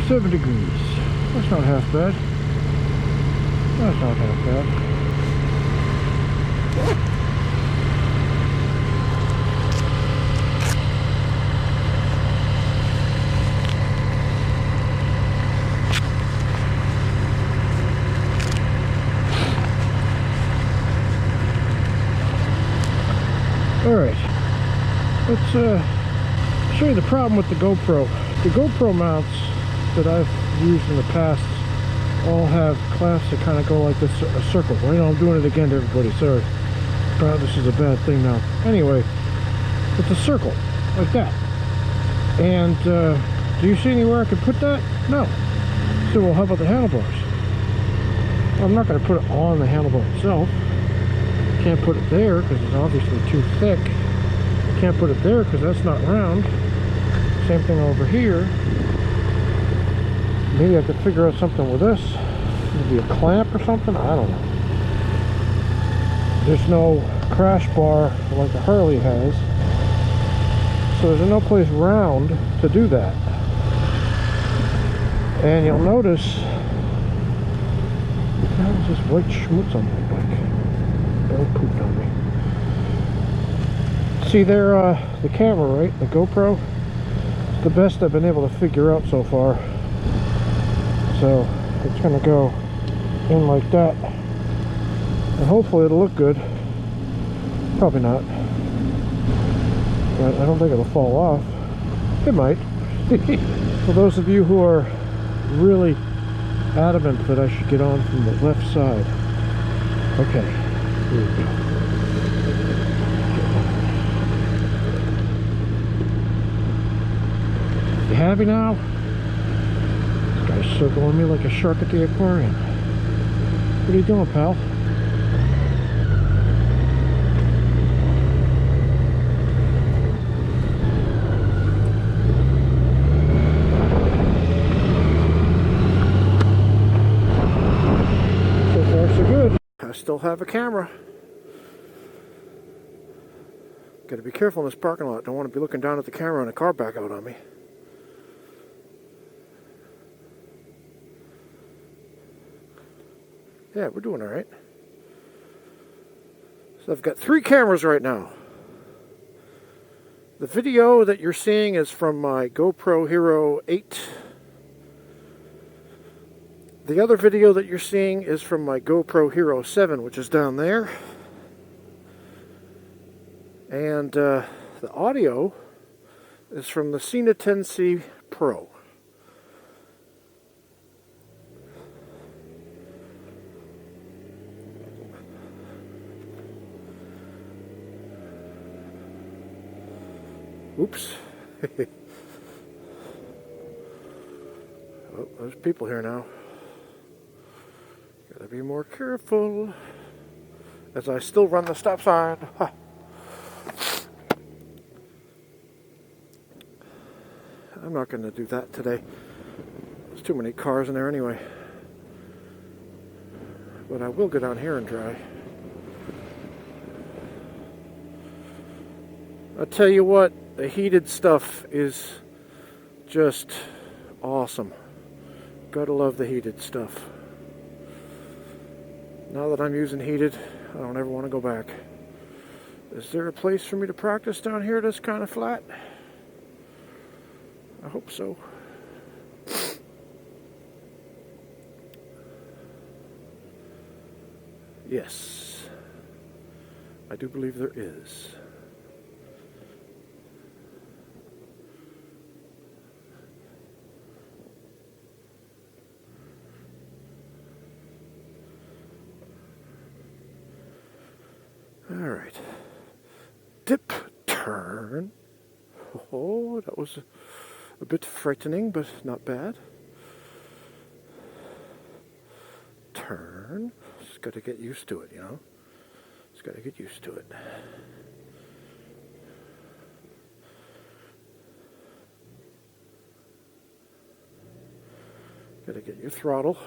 37 degrees. That's not half bad. That's not half bad. Alright, let's show you the problem with the GoPro. The GoPro mounts that I've used in the past all have clamps that kind of go like this, a circle. Well, you know, I'm doing it again to everybody, sorry. Apparently this is a bad thing now. Anyway, it's a circle, like that. And do you see anywhere I could put that? No. So, well, how about the handlebars? Well, I'm not going to put it on the handlebar itself. Can't put it there because it's obviously too thick. Can't put it there because that's not round. Same thing over here. Maybe I could figure out something with this. Maybe a clamp or something. I don't know. There's no crash bar like the Harley has, so there's no place round to do that. And you'll notice, there's this white schmutz on my bike. Dog pooped on me. See there, the camera, right? The GoPro. It's the best I've been able to figure out so far. So it's gonna go in like that, and hopefully it'll look good. Probably not, but I don't think it'll fall off. It might. For those of you who are really adamant that I should get on from the left side, okay. Here we go. You happy now? This guy's circling me like a shark at the aquarium. What are you doing, pal? So far, so good. I still have a camera. Got to be careful in this parking lot. Don't want to be looking down at the camera and a car back out on me. Yeah, we're doing all right. So I've got 3 cameras right now. The video that you're seeing is from my GoPro Hero 8. The other video that you're seeing is from my GoPro Hero 7, which is down there. And the audio is from the Sena 10C Pro. Oops. Oh, there's people here now. Gotta be more careful as I still run the stop sign. Ha. I'm not going to do that today. There's too many cars in there anyway. But I will go down here and try. I'll tell you what, the heated stuff is just awesome. Gotta love the heated stuff. Now that I'm using heated, I don't ever want to go back. Is there a place for me to practice down here that's kind of flat? I hope so. Yes, I do believe there is. All right, dip, turn. Oh, that was a bit frightening, but not bad. Turn. Just got to get used to it, you know. Just got to get used to it. Got to get your throttle.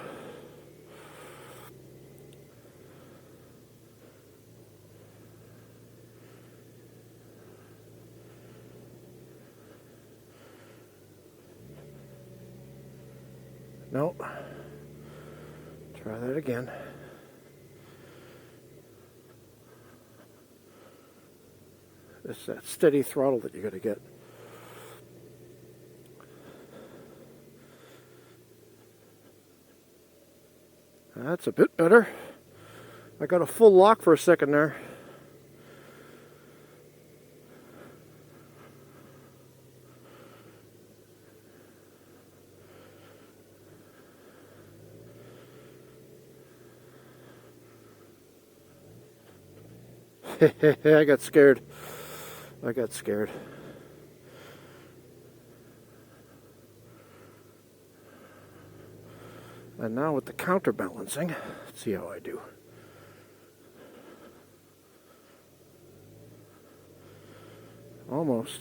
Nope. Try that again. It's that steady throttle that you got to get. That's a bit better. I got a full lock for a second there. I got scared. I got scared. And now with the counterbalancing, let's see how I do. Almost.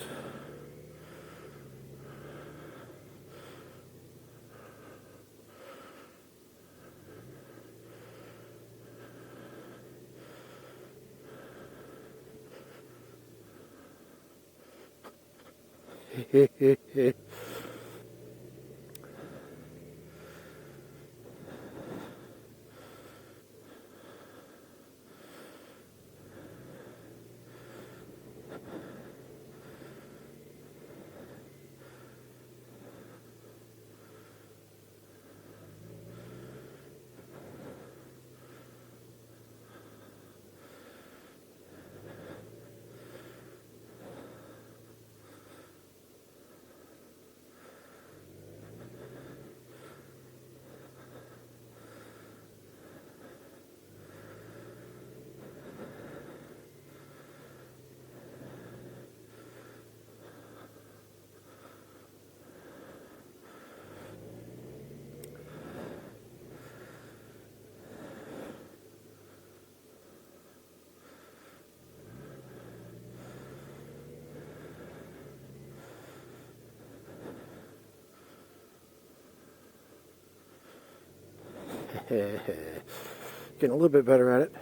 Getting a little bit better at it.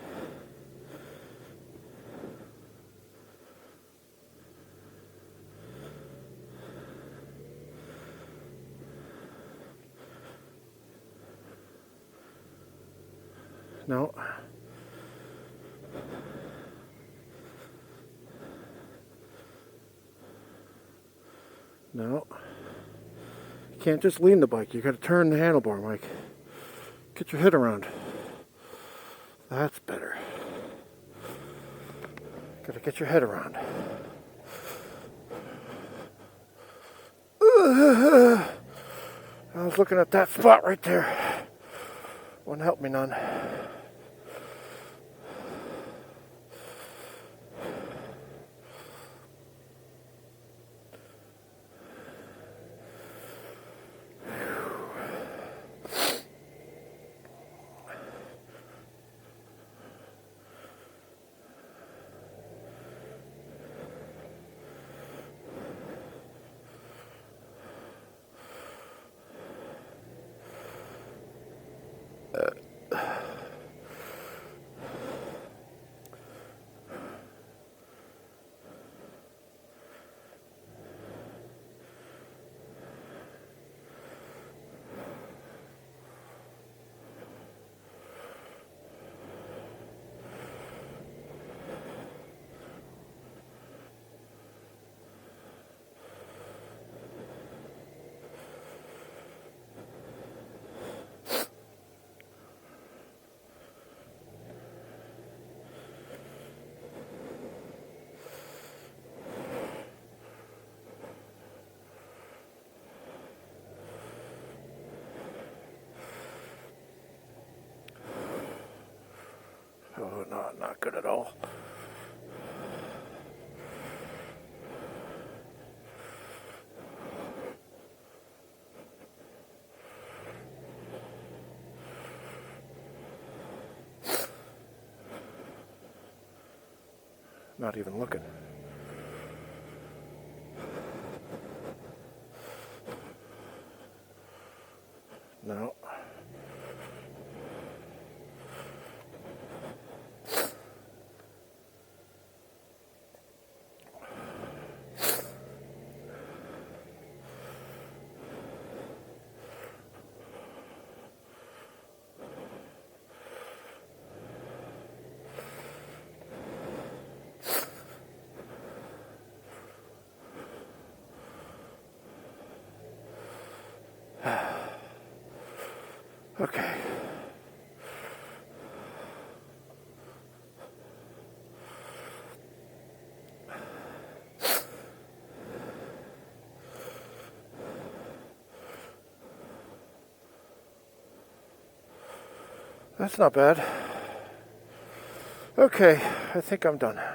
No. No. You can't just lean the bike. You got to turn the handlebar, Mike. Get your head around. That's better. Got to get your head around. I was looking at that spot right there. Wouldn't help me none. Oh, not good at all. Not even looking. No. Okay. That's not bad. Okay, I think I'm done. A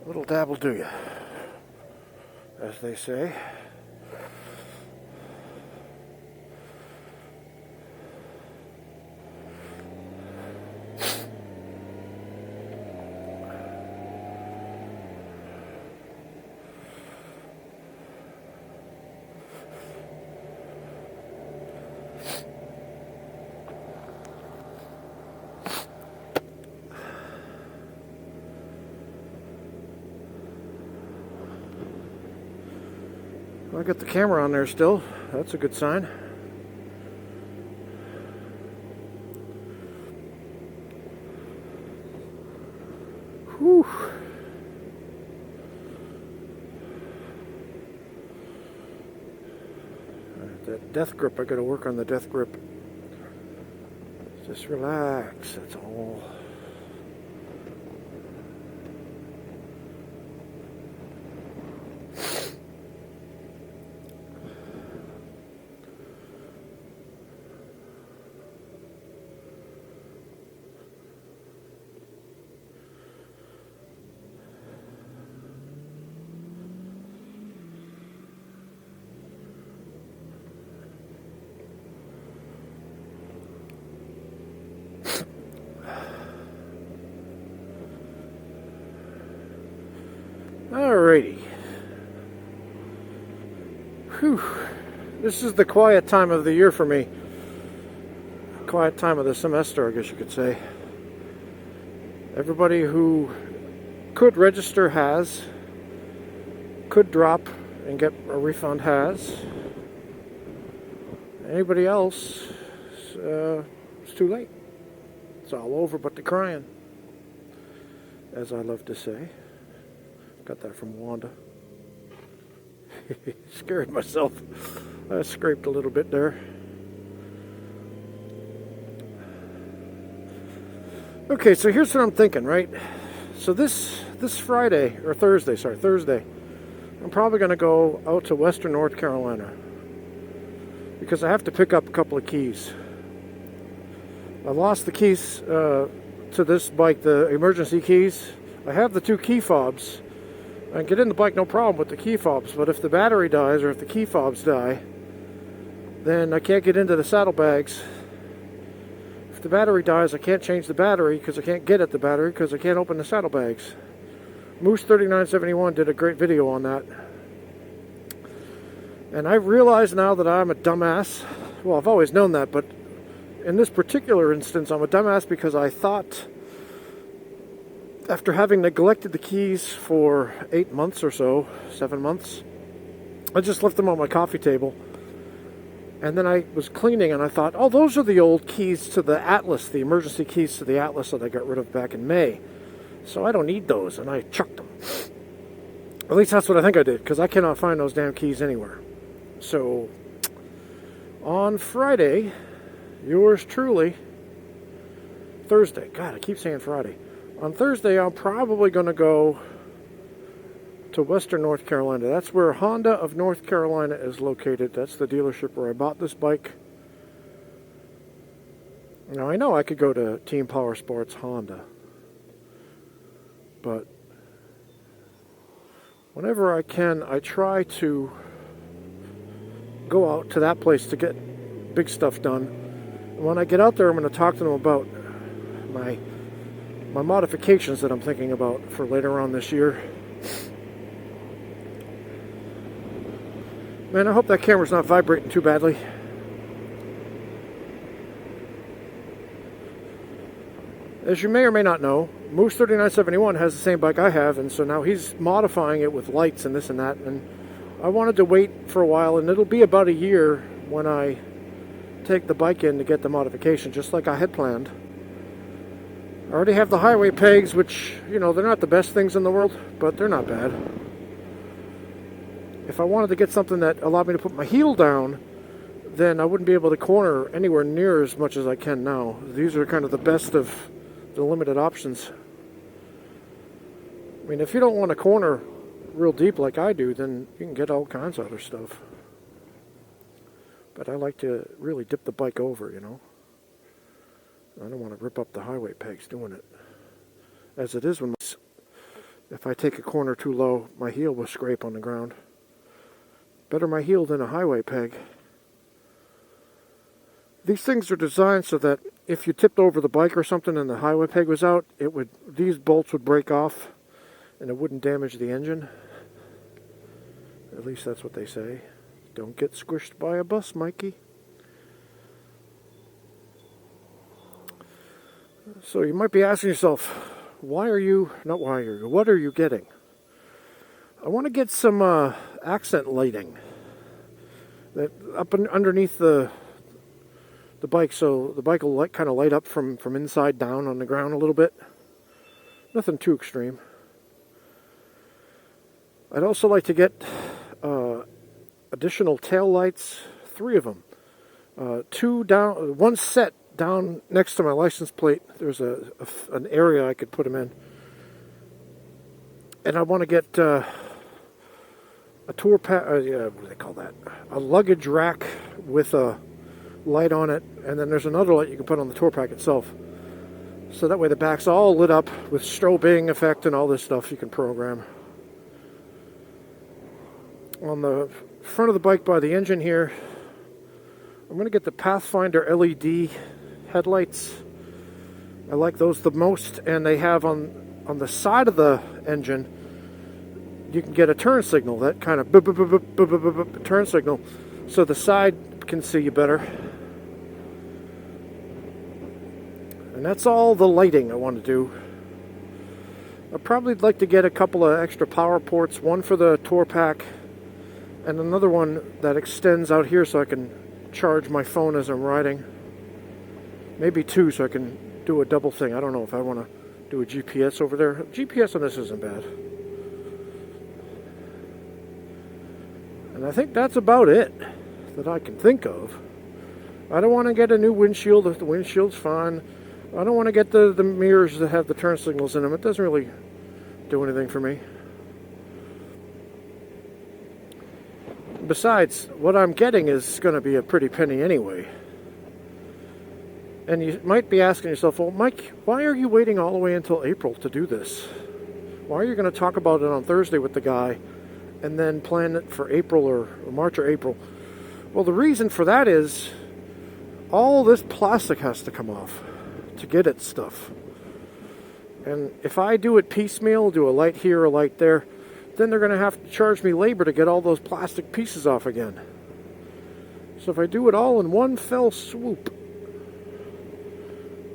little dab will do ya, as they say. I got the camera on there still. That's a good sign. Whew. That death grip, I gotta work on the death grip. Just relax, that's all. Alrighty. Whew. This is the quiet time of the year for me. Quiet time of the semester, I guess you could say. Everybody who could register has, could drop and get a refund has. Anybody else, it's too late. It's all over but the crying, as I love to say. Got that from Wanda. Scared myself. I scraped a little bit there. Okay, so here's what I'm thinking, right? So this Friday, or Thursday, I'm probably going to go out to Western North Carolina because I have to pick up a couple of keys. I lost the keys to this bike, the emergency keys. I have the two key fobs. I can get in the bike no problem with the key fobs, but if the battery dies or if the key fobs die, then I can't get into the saddlebags. If the battery dies, I can't change the battery because I can't get at the battery because I can't open the saddlebags. Moose3971 did a great video on that. And I realize now that I'm a dumbass. Well, I've always known that, but in this particular instance, I'm a dumbass because I thought, after having neglected the keys for 8 months or so, 7 months, I just left them on my coffee table. And then I was cleaning and I thought, oh, those are the old keys to the Atlas, the emergency keys to the Atlas that I got rid of back in May. So I don't need those, and I chucked them. At least that's what I think I did, because I cannot find those damn keys anywhere. So, on Friday, yours truly, Thursday, God, I keep saying Friday. On Thursday, I'm probably going to go to Western North Carolina. That's where Honda of North Carolina is located. That's the dealership where I bought this bike. Now, I know I could go to Team Power Sports Honda, but whenever I can, I try to go out to that place to get big stuff done. And when I get out there, I'm going to talk to them about my modifications that I'm thinking about for later on this year. Man, I hope that camera's not vibrating too badly. As you may or may not know, Moose3971 has the same bike I have, and so now he's modifying it with lights and this and that, and I wanted to wait for a while, and it'll be about a year when I take the bike in to get the modification, just like I had planned. I already have the highway pegs, which, you know, they're not the best things in the world, but they're not bad. If I wanted to get something that allowed me to put my heel down, then I wouldn't be able to corner anywhere near as much as I can now. These are kind of the best of the limited options. I mean, if you don't want to corner real deep like I do, then you can get all kinds of other stuff. But I like to really dip the bike over, you know. I don't want to rip up the highway pegs doing it. As it is, when if I take a corner too low, my heel will scrape on the ground. Better my heel than a highway peg. These things are designed so that if you tipped over the bike or something and the highway peg was out, these bolts would break off and it wouldn't damage the engine. At least that's what they say. Don't get squished by a bus, Mikey. So you might be asking yourself, what are you getting? I want to get some accent lighting that underneath the bike, so the bike will kind of light up from inside down on the ground a little bit. Nothing too extreme. I'd also like to get additional tail lights, 3 of them. 2 down, 1 set down next to my license plate. There's an area I could put them in. And I want to get a tour pack, what do they call that? A luggage rack with a light on it, and then there's another light you can put on the tour pack itself. So that way the back's all lit up with strobing effect and all this stuff you can program. On the front of the bike by the engine here, I'm going to get the Pathfinder LED headlights. I like those the most, and they have on the side of the engine, you can get a turn signal, that kind of boop, boop, boop, boop, boop, boop, boop, boop, turn signal, so the side can see you better. And that's all the lighting I want to do. I'd probably like to get a couple of extra power ports, one for the tour pack, and another one that extends out here so I can charge my phone as I'm riding. Maybe 2 so I can do a double thing. I don't know if I want to do a GPS over there. GPS on this isn't bad. And I think that's about it that I can think of. I don't want to get a new windshield if the windshield's fine. I don't want to get the mirrors that have the turn signals in them. It doesn't really do anything for me. Besides, what I'm getting is going to be a pretty penny anyway. And you might be asking yourself, well, Mike, why are you waiting all the way until April to do this? Why are you going to talk about it on Thursday with the guy and then plan it for April or March or April? Well, the reason for that is all this plastic has to come off to get it stuff. And if I do it piecemeal, do a light here, a light there, then they're going to have to charge me labor to get all those plastic pieces off again. So if I do it all in one fell swoop,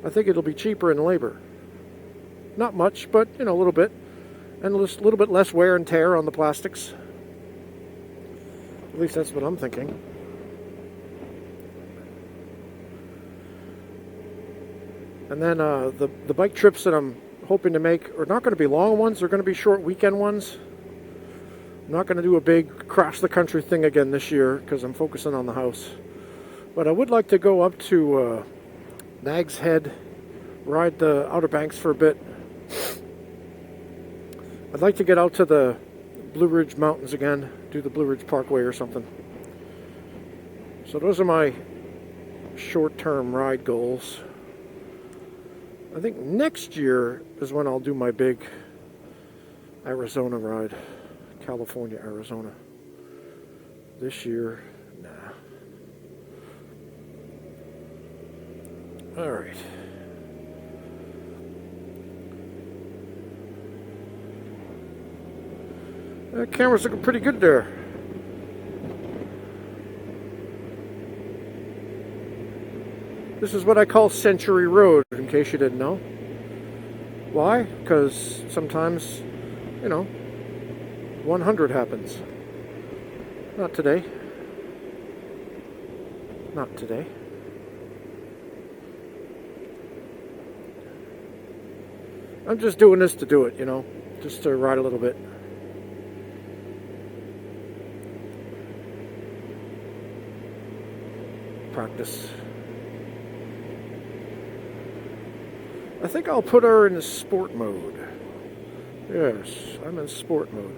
I think it'll be cheaper in labor. Not much, but a little bit. And a little bit less wear and tear on the plastics. At least that's what I'm thinking. And then the bike trips that I'm hoping to make are not going to be long ones. They're going to be short weekend ones. I'm not going to do a big cross-the-country thing again this year because I'm focusing on the house. But I would like to go up to Nag's Head, ride the Outer Banks for a bit. I'd like to get out to the Blue Ridge Mountains again, do the Blue Ridge Parkway or something. So those are my short-term ride goals. I think next year is when I'll do my big Arizona ride. California, Arizona. This year, nah. All right. That camera's looking pretty good there. This is what I call Century Road, in case you didn't know. Why? Because sometimes, 100 happens. Not today. Not today. I'm just doing this to do it, just to ride a little bit. practice. I think I'll put her in sport mode. Yes, I'm in sport mode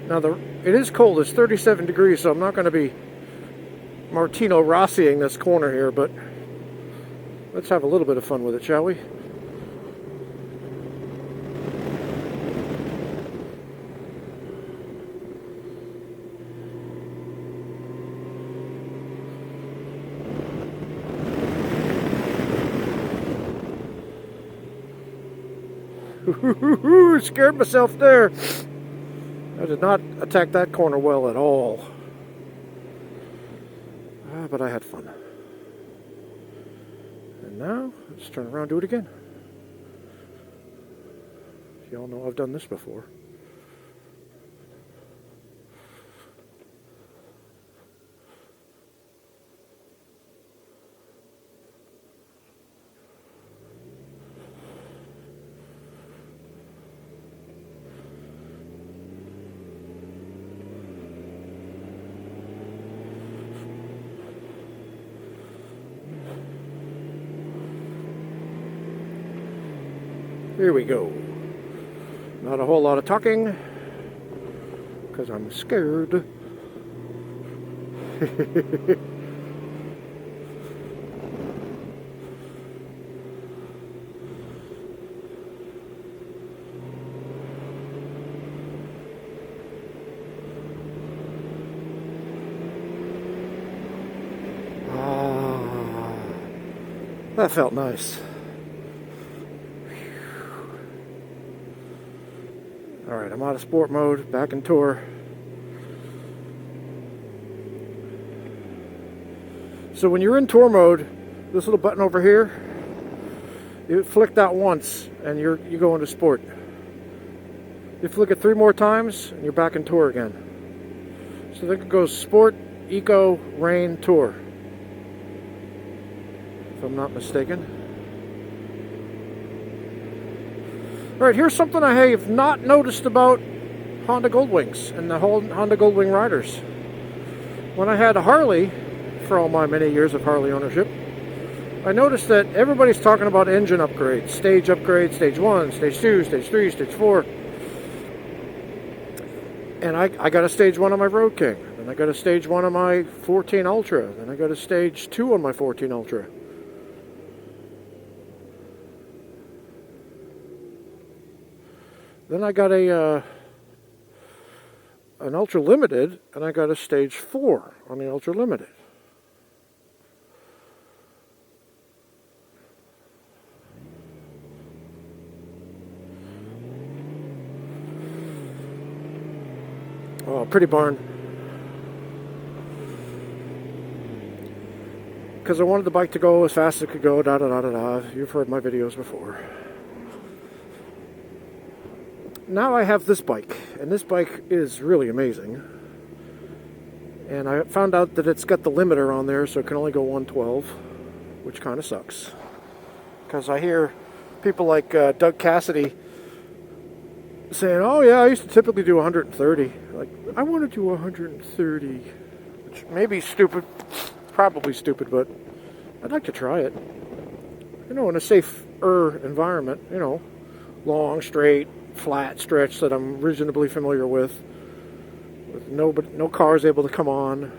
now. Now it is cold, it's 37 degrees, so I'm not going to be Martino Rossiing this corner here, but let's have a little bit of fun with it, shall we? Scared myself there. I did not attack that corner well at all. But I had fun. And now, let's turn around and do it again. Y'all know I've done this before. Here we go. Not a whole lot of talking, because I'm scared. That felt nice. Alright, I'm out of sport mode, back in tour. So when you're in tour mode, this little button over here, you flick that once and you go into sport. You flick it 3 more times and you're back in tour again. So then it goes sport, eco, rain, tour. If I'm not mistaken. Alright, here's something I have not noticed about Honda Goldwings and the whole Honda Goldwing riders. When I had a Harley, for all my many years of Harley ownership, I noticed that everybody's talking about engine upgrades, stage 1, stage 2, stage 3, stage 4. And I got a stage 1 on my Road King, and I got a stage 1 on my 14 Ultra, and I got a stage 2 on my 14 Ultra. Then I got an Ultra Limited, and I got a stage 4 on the Ultra Limited. Oh, pretty barn. Because I wanted the bike to go as fast as it could go, da da da da da. You've heard my videos before. Now I have this bike, and this bike is really amazing. And I found out that it's got the limiter on there, so it can only go 112, which kind of sucks. Because I hear people like Doug Cassidy saying, oh yeah, I used to typically do 130. Like, I want to do 130, which may be stupid, probably stupid, but I'd like to try it. You know, in a safer environment, you know, long, straight, flat stretch that I'm reasonably familiar with no cars able to come on.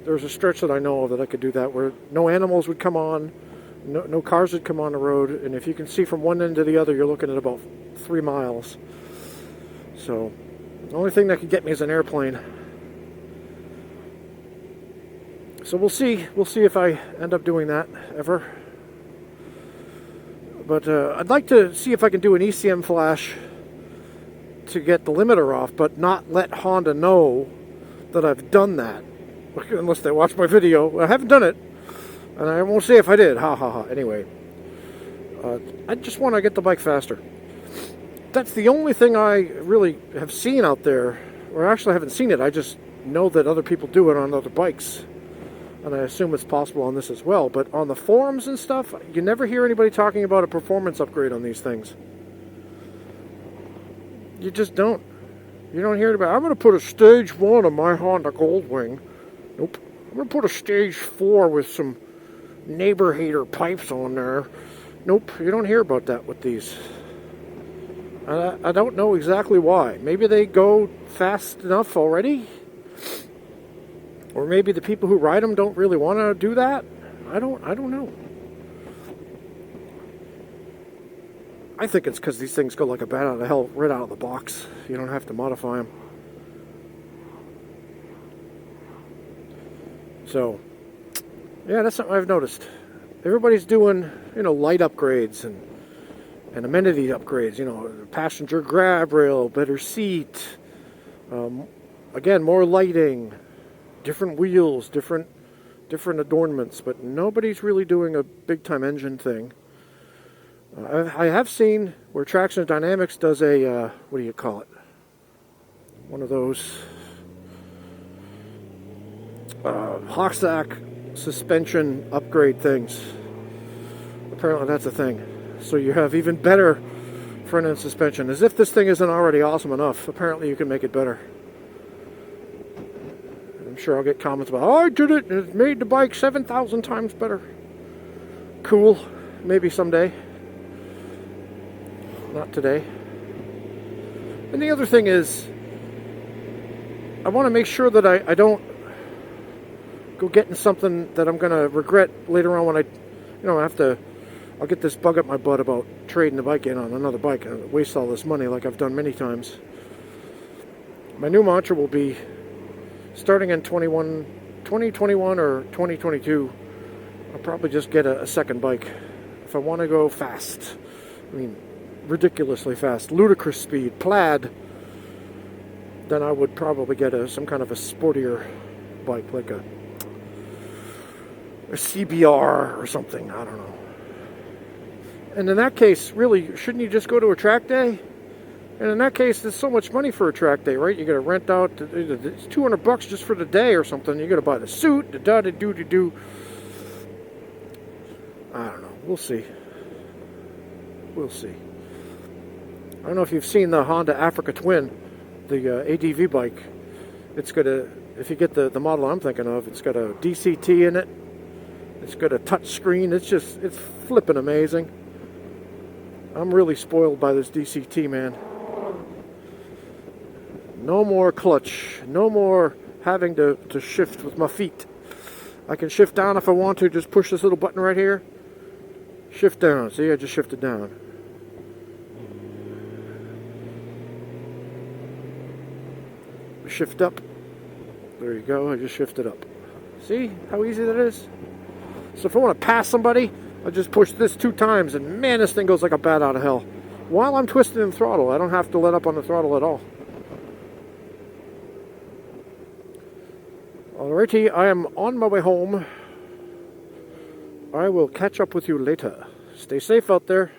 There's a stretch that I know of that I could do that where no animals would come on, no cars would come on the road, and if you can see from one end to the other, you're looking at about 3 miles. So the only thing that could get me is an airplane. So we'll see if I end up doing that ever. But I'd like to see if I can do an ECM flash to get the limiter off, but not let Honda know that I've done that. Unless they watch my video. I haven't done it, and I won't say if I did. Ha ha ha. Anyway, I just want to get the bike faster. That's the only thing I really have seen out there. Or actually I haven't seen it. I just know that other people do it on other bikes. And I assume it's possible on this as well. But on the forums and stuff, you never hear anybody talking about a performance upgrade on these things. You just don't. You don't hear about, I'm going to put a stage 1 on my Honda Goldwing. Nope. I'm going to put a stage 4 with some neighbor hater pipes on there. Nope, you don't hear about that with these. I don't know exactly why. Maybe they go fast enough already? Or maybe the people who ride them don't really want to do that? I don't know. I think it's because these things go like a bat out of hell right out of the box. You don't have to modify them. So, yeah, that's something I've noticed. Everybody's doing, light upgrades and amenity upgrades. Passenger grab rail, better seat. Again, more lighting, different wheels, different adornments. But nobody's really doing a big-time engine thing. I have seen where Traction Dynamics does a, what do you call it? One of those Hockstack suspension upgrade things. Apparently that's a thing. So you have even better front end suspension. As if this thing isn't already awesome enough. Apparently you can make it better. I'm sure I'll get comments about, oh, I did it, and it made the bike 7,000 times better. Cool. Maybe someday. Not today. And the other thing is, I want to make sure that I don't go getting something that I'm going to regret later on when I'll get this bug up my butt about trading the bike in on another bike and waste all this money like I've done many times. My new mantra will be, starting in 2021 or 2022, I'll probably just get a second bike. If I want to go fast, ridiculously fast, ludicrous speed, plaid, then I would probably get some kind of a sportier bike, like a CBR or something, I don't know. And in that case, really, shouldn't you just go to a track day? And in that case, there's so much money for a track day, right? You got to rent out, it's $200 just for the day or something. You got to buy the suit, the da-da-do-do-do. I don't know, we'll see. We'll see. I don't know if you've seen the Honda Africa Twin, the ADV bike. It's got if you get the model I'm thinking of, it's got a DCT in it. It's got a touch screen. It's flipping amazing. I'm really spoiled by this DCT, man. No more clutch. No more having to shift with my feet. I can shift down if I want to. Just push this little button right here. Shift down. See, I just shifted down. Shift up. There you go. I just shifted up. See how easy that is? So if I want to pass somebody, I just push this 2 times, and man, this thing goes like a bat out of hell. While I'm twisting the throttle, I don't have to let up on the throttle at all. Alrighty, I am on my way home. I will catch up with you later. Stay safe out there.